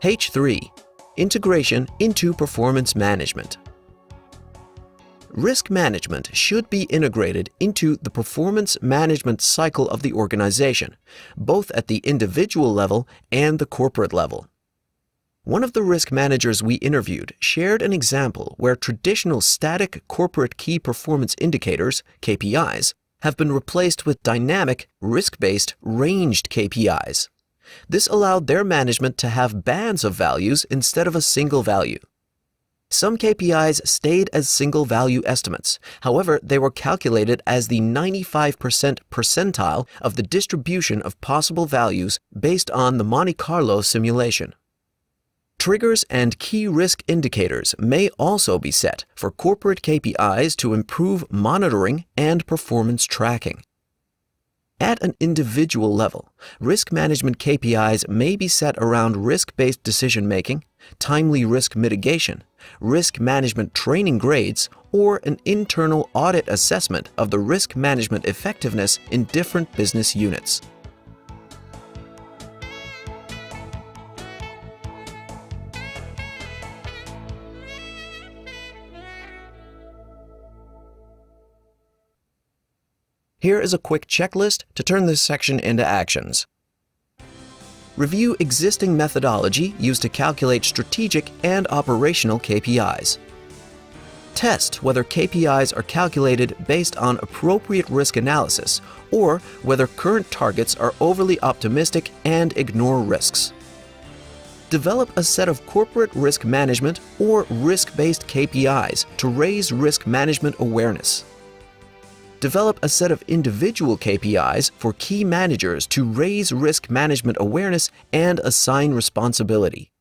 H3. Integration into performance management. Risk management should be integrated into the performance management cycle of the organization, both at the individual level and the corporate level. One of the risk managers we interviewed shared an example where traditional static corporate key performance indicators, KPIs, have been replaced with dynamic, risk-based, ranged KPIs. This allowed their management to have bands of values instead of a single value. Some KPIs stayed as single value estimates. However, they were calculated as the 95% percentile of the distribution of possible values based on the Monte-Carlo simulation. Triggers and key risk indicators may also be set for corporate KPIs to improve monitoring and performance tracking. At an individual level, risk management KPIs may be set around risk-based decision-making, timely risk mitigation, risk management training grades, or an internal audit assessment of the risk management effectiveness in different business units. Here is a quick checklist to turn this section into actions. Review existing methodology used to calculate strategic and operational KPIs. Test whether KPIs are calculated based on appropriate risk analysis or whether current targets are overly optimistic and ignore risks. Develop a set of corporate risk management or risk-based KPIs to raise risk management awareness. Develop a set of individual KPIs for key managers to raise risk management awareness and assign responsibility.